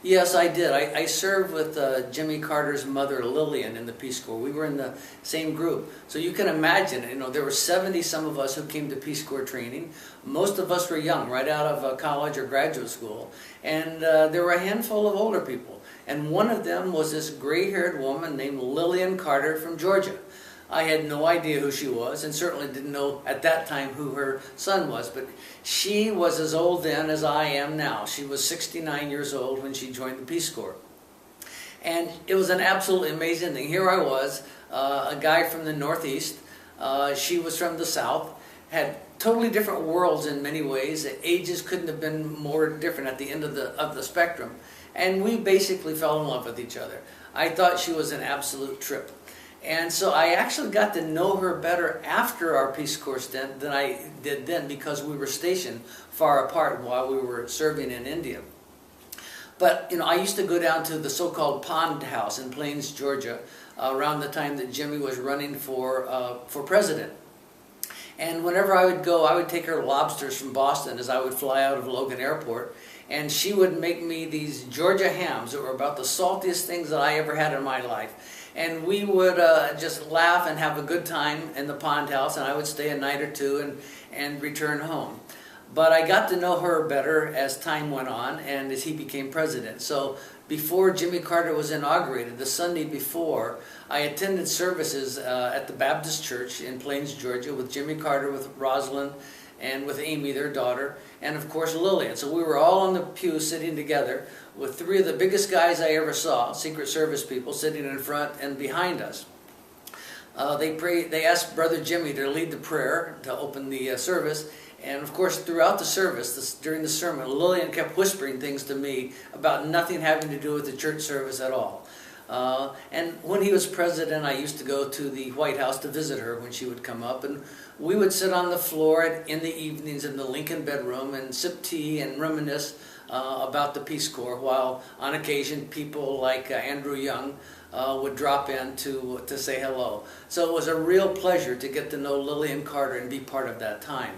Yes, I did. I served with Jimmy Carter's mother, Lillian, in the Peace Corps. We were in the same group. So you can imagine, there were 70 some of us who came to Peace Corps training. Most of us were young, right out of college or graduate school. And there were a handful of older people. And one of them was this gray-haired woman named Lillian Carter from Georgia. I had no idea who she was, and certainly didn't know at that time who her son was, but she was as old then as I am now. She was 69 years old when she joined the Peace Corps. And it was an absolutely amazing thing. Here I was, a guy from the Northeast. She was from the South, had totally different worlds in many ways. The ages couldn't have been more different at the end of the spectrum. And we basically fell in love with each other. I thought she was an absolute trip. And so I actually got to know her better after our Peace Corps stint than I did then, because we were stationed far apart while we were serving in India. But I used to go down to the so-called Pond House in Plains, Georgia, around the time that Jimmy was running for president. And whenever I would go, I would take her lobsters from Boston as I would fly out of Logan Airport. And she would make me these Georgia hams that were about the saltiest things that I ever had in my life. And we would just laugh and have a good time in the Pond House, and I would stay a night or two and return home. But I got to know her better as time went on and as he became president. So before Jimmy Carter was inaugurated, the Sunday before, I attended services at the Baptist Church in Plains, Georgia, with Jimmy Carter, with Rosalind, and with Amy, their daughter, and of course Lillian. So we were all on the pew sitting together with three of the biggest guys I ever saw, Secret Service people, sitting in front and behind us. They asked Brother Jimmy to lead the prayer to open the service, and of course throughout the service, during the sermon, Lillian kept whispering things to me about nothing having to do with the church service at all. And when he was president, I used to go to the White House to visit her when she would come up, and we would sit on the floor in the evenings in the Lincoln bedroom and sip tea and reminisce about the Peace Corps, while on occasion people like Andrew Young would drop in to say hello. So it was a real pleasure to get to know Lillian Carter and be part of that time.